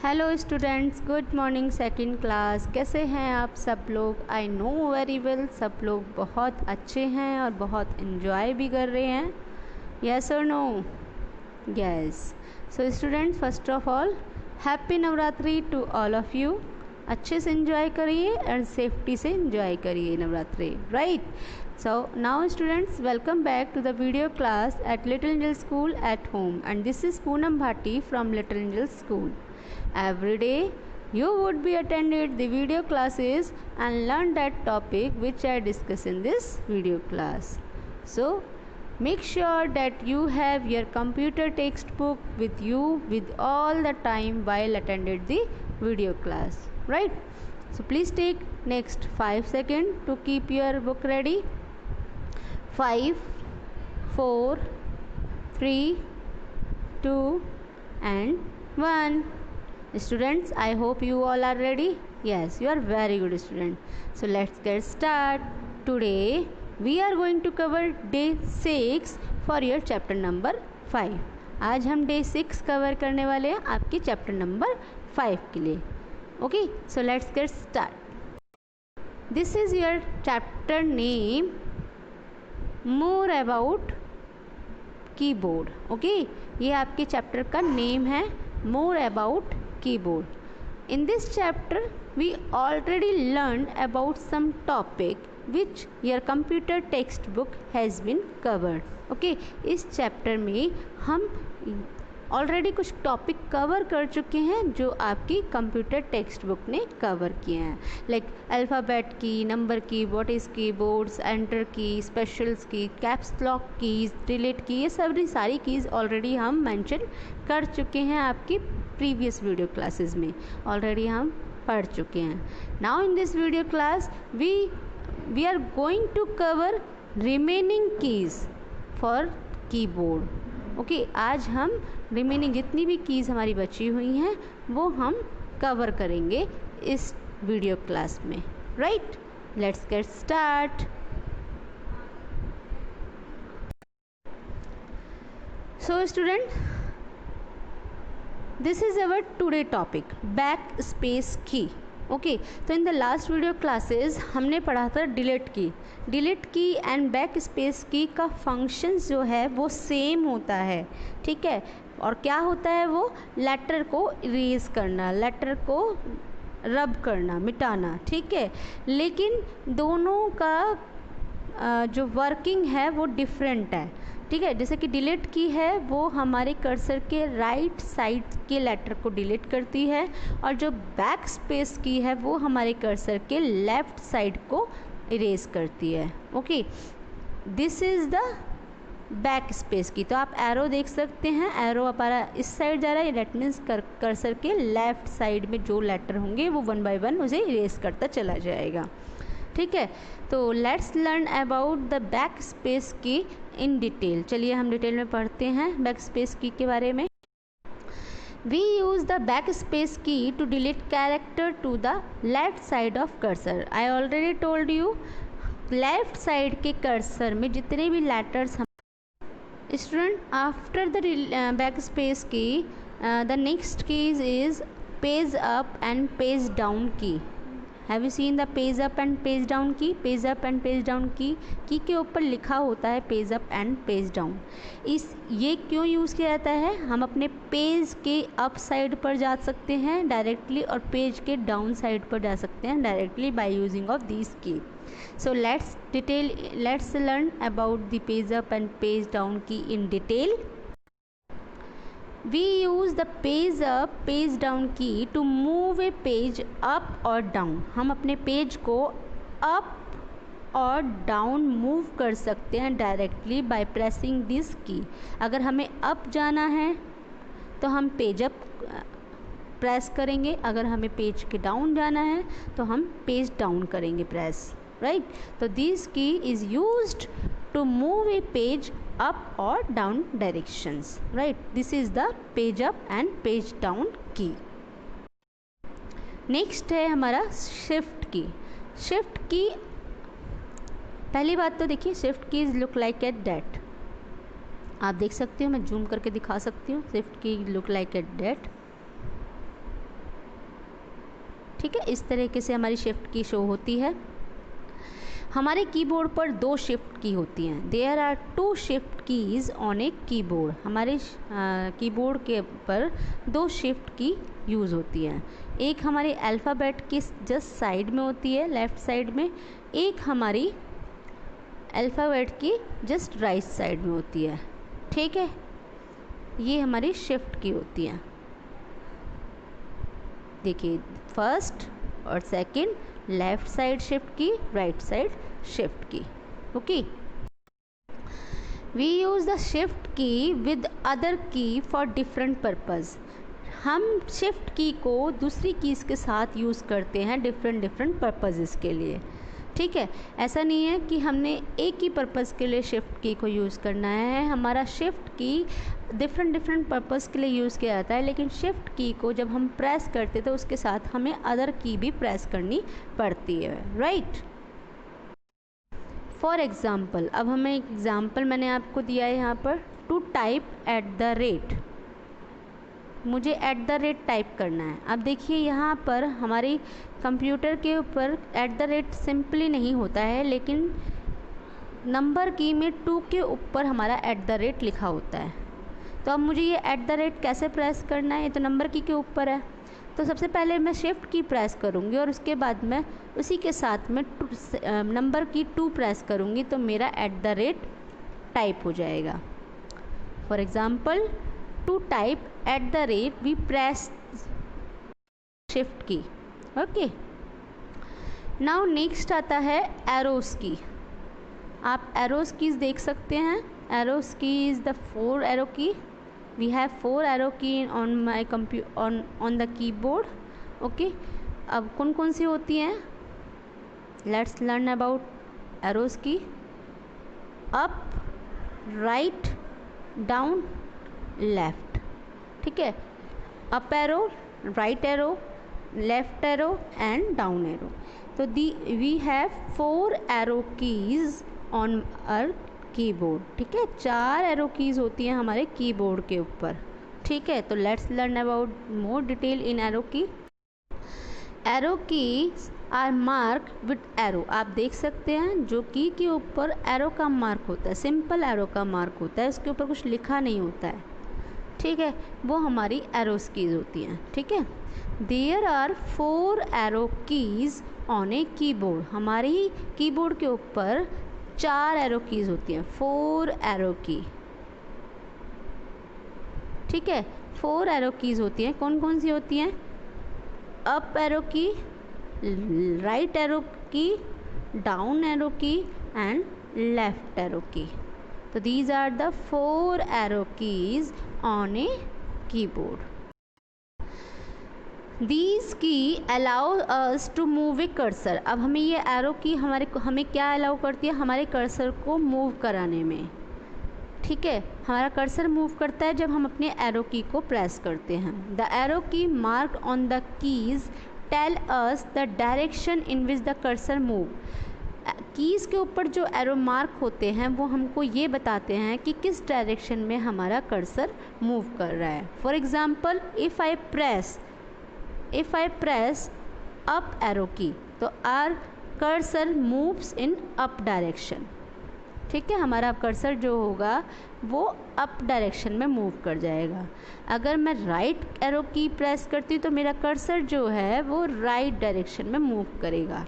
Hello students, good morning second class. कैसे हैं आप सब लोग? आई नो वेरी वेल, सब लोग बहुत अच्छे हैं और बहुत इन्जॉय भी कर रहे हैं। यस और no? Yes. So students, first of all happy Navratri to all of you. अच्छे से इन्जॉय करिए और सेफ्टी से इन्जॉय करिए Navratri, right? So now students, welcome back to the video class at Little Angel School at home, and this is Poonam Bhatti from Little Angel School. Every day you would be attended the video classes and learn that topic which I discuss in this video class. So make sure that you have your computer textbook with you with all the time while attended the video class, right? So please take next 5 seconds to keep your book ready. 5, 4, 3, 2 and 1. Students, I hope you all are ready. Yes, you are very good student. So let's get start. Today we are going to cover day 6 for your chapter number 5. आज हम day 6 cover करने वाले हैं आपकी chapter number 5 के लिए. Okay, so let's get start. This is your chapter name, more about keyboard. Okay, ये आपके चैप्टर का नेम है, more about keyboard. In this chapter we already learned about some topic which your computer textbook has been covered. Okay, इस chapter में हम already कुछ topic cover कर चुके हैं जो आपकी कंप्यूटर टेक्स्ट बुक ने कवर किए हैं, लाइक अल्फ़ाबेट की, नंबर की, व्हाट इज़ कीबोर्ड्स, एंटर की, स्पेशल्स की, कैप्स लॉक कीज़, डिलीट की, ये सारी कीज़ ऑलरेडी हम मेंशन कर चुके हैं आपकी प्रीवियस वीडियो क्लासेस में, ऑलरेडी हम पढ़ चुके हैं. Now in this video class we are going to cover remaining keys for keyboard. Okay, आज हम रिमेनिंग जितनी भी कीज़ हमारी बची हुई हैं वो हम कवर करेंगे इस वीडियो क्लास में, right? Let's get start. So student, this is our today topic, back space की. ओके, तो in the last video classes हमने पढ़ा था डिलीट की एंड बैक स्पेस की का फंक्शंस जो है वो सेम होता है, ठीक है? और क्या होता है वो? लेटर को इरेज करना, लेटर को रब करना, मिटाना, ठीक है? लेकिन दोनों का जो वर्किंग है वो डिफरेंट है, ठीक है? जैसे कि डिलीट की है वो हमारे कर्सर के राइट साइड के लेटर को डिलीट करती है, और जो बैक स्पेस की है वो हमारे कर्सर के लेफ्ट साइड को इरेज करती है. Okay, this is the back space की. तो आप एरो देख सकते हैं, एरो हमारा इस साइड जा रहा है, दैट मीन्स कर्सर के लेफ्ट साइड में जो लेटर होंगे वो 1 बाय 1 उसे इरेज करता चला जाएगा, ठीक है? तो let's learn about the back space की इन डिटेल. चलिए हम डिटेल में पढ़ते हैं बैक स्पेस की के बारे में. We use the backspace key to delete character to the left side of cursor. I already told you, left side के cursor में जितने भी letters हम student after the backspace key, the next keys is page up and page down key. Have you seen the page up and page down key? Page up and page down key के ऊपर लिखा होता है page up and page down. ये क्यों use किया जाता है? हम अपने पेज के अप साइड पर जा सकते हैं डायरेक्टली और पेज के डाउन साइड पर जा सकते हैं directly by using of this key. So let's learn about the page up and page down key in detail. We use the page up, page down key to move a page up or down. हम अपने page को up और down move कर सकते हैं directly by pressing this की. अगर हमें up जाना है तो हम पेज अप प्रेस करेंगे, अगर हमें पेज के डाउन जाना है तो हम पेज डाउन करेंगे प्रेस, राइट? तो दिस की is used to move a page up or down directions, right? This is the page up and page down key. Next है हमारा शिफ्ट की. शिफ्ट की पहली बात तो देखिए, shift keys look like at that. आप देख सकते हो, मैं जूम करके दिखा सकती हूँ. शिफ्ट की लुक लाइक एट दैट. ठीक है, इस तरीके से हमारी शिफ्ट की शो होती है। हमारे कीबोर्ड पर 2 शिफ्ट की होती हैं। There are 2 shift keys on a keyboard. हमारे कीबोर्ड के पर 2 शिफ्ट की यूज़ होती हैं। एक हमारी अल्फ़ाबेट की जस्ट साइड में होती है, लेफ़्ट साइड में, एक हमारी अल्फ़ाबेट की जस्ट राइट साइड में होती है। ठीक है, ये हमारी शिफ्ट की होती हैं। देखिए, फर्स्ट और second, left side shift key, right side shift key. Okay, we use the shift key with other key for different purpose. हम शिफ्ट की को दूसरी कीज़ के साथ यूज़ करते हैं डिफरेंट पर्पज़ के लिए। ठीक है, ऐसा नहीं है कि हमने एक ही पर्पज़ के लिए शिफ्ट की को यूज़ करना है। हमारा शिफ्ट की डिफरेंट पर्पज़ के लिए यूज़ किया जाता है, लेकिन शिफ्ट की को जब हम प्रेस करते तो उसके साथ हमें अदर की भी प्रेस करनी पड़ती है, राइट। फॉर एग्ज़ाम्पल, अब हमें एग्ज़ाम्पल मैंने आपको दिया है यहाँ पर, to type at the rate. मुझे एट द रेट टाइप करना है। अब देखिए, यहाँ पर हमारी कंप्यूटर के ऊपर एट द रेट सिंपली नहीं होता है, लेकिन नंबर की में 2 के ऊपर हमारा एट द रेट लिखा होता है। तो अब मुझे ये एट द रेट कैसे प्रेस करना है, ये तो नंबर की के ऊपर है। तो सबसे पहले मैं शिफ्ट की प्रेस करूँगी और उसके बाद मैं उसी के साथ में नंबर की 2 प्रेस करूँगी, तो मेरा एट द रेट टाइप हो जाएगा। For example, to type at the rate we press shift key. Okay, now next आता है एरोस की। आप एरोस कीज़ देख सकते हैं। एरोस की इज़ द 4 एरो की। We have 4 arrow key on my on the keyboard. Okay, अब कौन कौन सी होती हैं? Let's learn about arrows की। up, right, down, left। ठीक है, up arrow, right arrow, left arrow and down arrow। तो we have 4 arrow keys on our keyboard. ठीक है, 4 एरो कीज़ होती हैं हमारे कीबोर्ड के ऊपर। ठीक है, तो let's learn about more detail in arrow key. Arrow keys are mark with arrow. आप देख सकते हैं जो की के ऊपर एरो का मार्क होता है, सिंपल एरो का मार्क होता है, उसके ऊपर कुछ लिखा नहीं होता है। ठीक है, वो हमारी एरोस कीज़ होती हैं। ठीक है, there are 4 arrow keys on a keyboard. हमारी कीबोर्ड के ऊपर 4 एरो कीज़ होती हैं, 4 एरो की। ठीक है, 4 एरो कीज़ होती हैं। कौन कौन सी होती हैं? Up arrow key, right arrow key, down arrow key and left arrow key. तो these are the 4 arrow keys on a keyboard. These key allow us to move a cursor. अब हमें ये एरो की हमें क्या अलाउ करती है? हमारे कर्सर को मूव कराने में। ठीक है, हमारा कर्सर मूव करता है जब हम अपने एरो की को प्रेस करते हैं। The arrow key mark on the keys tell us the direction in which the cursor move. Keys के ऊपर जो एरो मार्क होते हैं वो हमको ये बताते हैं कि किस डायरेक्शन में हमारा कर्सर मूव कर रहा है। For example, if I press up arrow key, तो our cursor moves in up direction। ठीक है, हमारा कर्सर जो होगा वो अप डायरेक्शन में मूव कर जाएगा। अगर मैं राइट एरो की प्रेस करती हूँ तो मेरा कर्सर जो है वो राइट डायरेक्शन में मूव करेगा।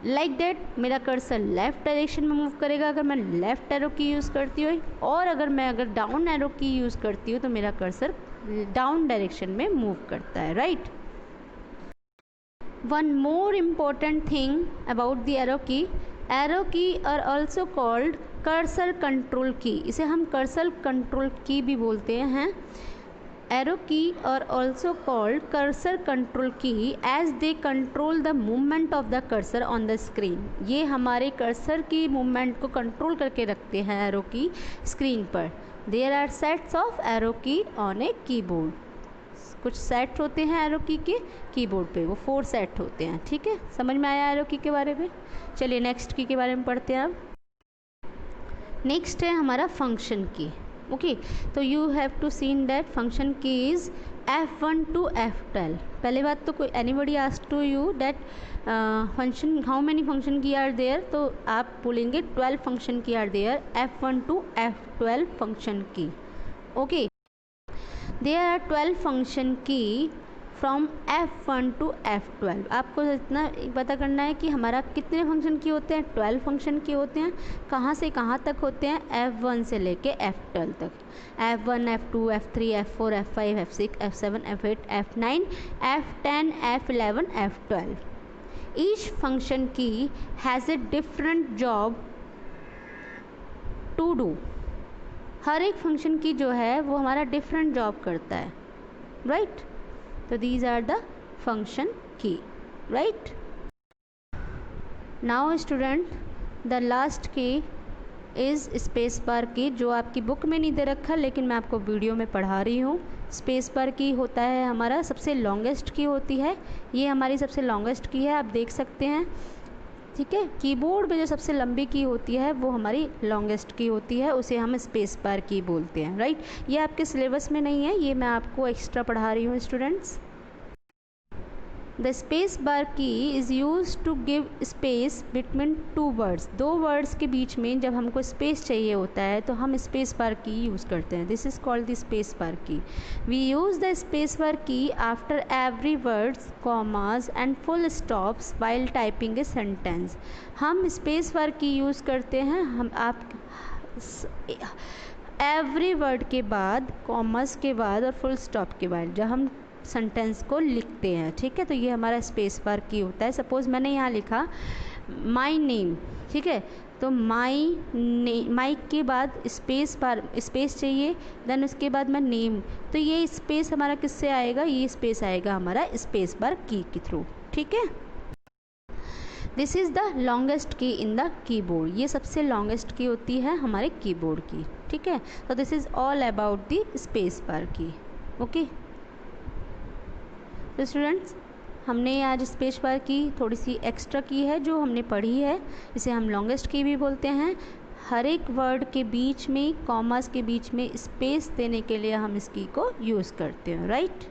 लाइक दैट, मेरा कर्सर लेफ़्ट डायरेक्शन में मूव करेगा अगर मैं लेफ़्ट एरो की यूज़ करती हूँ, और अगर डाउन एरो की यूज़ करती हूँ तो मेरा कर्सर डाउन डायरेक्शन में मूव करता है, right. One more important thing about the arrow key are also called cursor control key. इसे हम कर्सर कंट्रोल की भी बोलते हैं। Arrow key are also called cursor control key as they control the movement of the cursor on the screen. ये हमारे cursor की movement को कंट्रोल करके रखते हैं एरो की स्क्रीन पर। There are sets of arrow key on a keyboard. कुछ set होते हैं एरो की के कीबोर्ड पे, वो 4 सेट होते हैं। ठीक है, समझ में आया एरो की के बारे में? चलिए नेक्स्ट की के बारे में पढ़ते हैं। अब नेक्स्ट है हमारा फंक्शन की। ओके, तो you have to seen that function key is F1 to F12. पहले बात तो कोई anybody asked to you that function how many function key are there, तो आप बोलेंगे 12 function key are there, F1 to F12 function key. Okay, there are 12 function key from F1 to F12. आपको इतना पता करना है कि हमारा कितने फंक्शन की होते हैं, 12 फंक्शन की होते हैं. कहाँ से कहाँ तक होते हैं, F1 से लेके F12 तक. F1, F2, F3, F4, F5, F6, F7, F8, F9, F10, F11, F12. Each function key has a different job to do. हर एक फंक्शन की जो है वो हमारा डिफरेंट जॉब करता है, right? So these are the function key, right? Now student, the last key is space bar key, जो आपकी बुक में नहीं दे रखा लेकिन मैं आपको वीडियो में पढ़ा रही हूँ. स्पेस बार की होता है हमारा सबसे लॉन्गेस्ट की होती है, ये हमारी सबसे लॉन्गेस्ट की है, आप देख सकते हैं. ठीक है, कीबोर्ड में जो सबसे लंबी की होती है वो हमारी लॉन्गेस्ट की होती है, उसे हम स्पेस बार की बोलते हैं, राइट? ये आपके सिलेबस में नहीं है, ये मैं आपको एक्स्ट्रा पढ़ा रही हूँ students. The space bar key is use to give space between two words. दो वर्ड्स के बीच में जब हमको स्पेस चाहिए होता है तो हम स्पेस बार की यूज़ करते हैं. This is called the space bar key. We use the space bar key after every words, commas and full stops while typing a sentence. हम स्पेस बार की यूज़ करते हैं हम आप every word के बाद, commas के बाद और फुल स्टॉप के बाद जब हम सेंटेंस को लिखते हैं. ठीक है, तो ये हमारा स्पेस बार की होता है. सपोज़ मैंने यहाँ लिखा माई नेम, ठीक है, तो माई के बाद स्पेस बार, स्पेस चाहिए, देन उसके बाद मैं नेम, तो ये स्पेस हमारा किससे आएगा, ये स्पेस आएगा हमारा स्पेस बार की के थ्रू. ठीक है, this is the longest key in the keyboard. ये सबसे लॉन्गेस्ट की होती है हमारे कीबोर्ड की. ठीक है, तो this is all about the space bar की. ओके, तो स्टूडेंट्स हमने आज स्पेस बार की थोड़ी सी एक्स्ट्रा की है जो हमने पढ़ी है, इसे हम लॉन्गेस्ट की भी बोलते हैं. हर एक वर्ड के बीच में, कॉमास के बीच में स्पेस देने के लिए हम इस की को यूज़ करते हैं, right?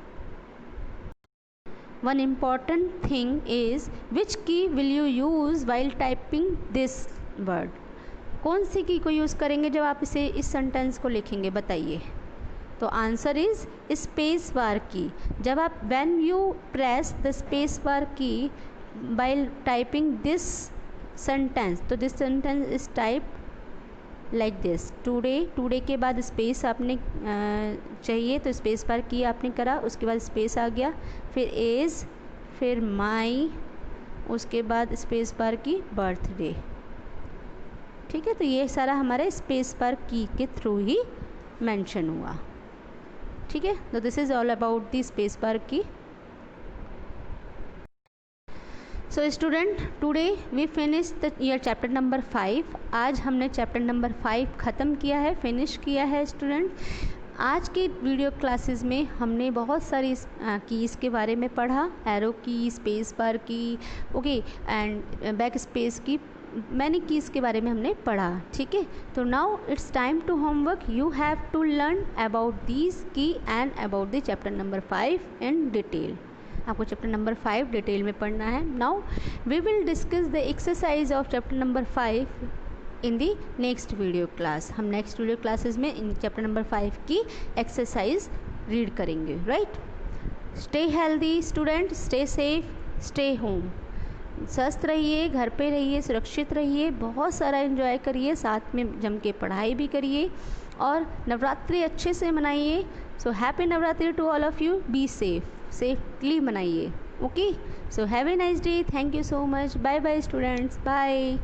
One important thing is which key will you use while typing this word. कौन सी की को यूज़ करेंगे जब आप इसे, इस सेंटेंस को लिखेंगे, बताइए. तो आंसर इज स्पेस बार की. जब आप when you press the space bar की बाय टाइपिंग दिस सेंटेंस, तो this sentence is type like this. Today के बाद स्पेस आपने चाहिए तो स्पेस बार की आपने करा, उसके बाद स्पेस आ गया, फिर इज, फिर माई, उसके बाद स्पेस बार की बर्थडे. ठीक है, तो ये सारा हमारे स्पेस बार की के थ्रू ही मेंशन हुआ. ठीक है, तो this is all about the space bar key. So student, today we finish the year chapter number 5. आज हमने चैप्टर नंबर 5 ख़त्म किया है, फिनिश किया है स्टूडेंट. आज के वीडियो क्लासेस में हमने बहुत सारी कीज़ के बारे में पढ़ा, एरो की, स्पेस बार की, ओके, एंड बैक स्पेस की, मैंने कीज़ के बारे में हमने पढ़ा. ठीक है, तो now it's time to homework. You have to learn about these key and about the chapter number 5 in detail. आपको चैप्टर नंबर 5 डिटेल में पढ़ना है. Now we will discuss the exercise of chapter number 5 in the next video class. हम next video classes में इन chapter number 5 की exercise read करेंगे, right? Stay healthy student, stay safe, stay home. स्वस्थ रहिए, घर पे रहिए, सुरक्षित रहिए, बहुत सारा एंजॉय करिए, साथ में जम के पढ़ाई भी करिए और नवरात्रि अच्छे से मनाइए. So happy Navratri to all of you. Be safe, safely मनाइए. Okay, so have a nice day. Thank you so much. Bye bye students, bye.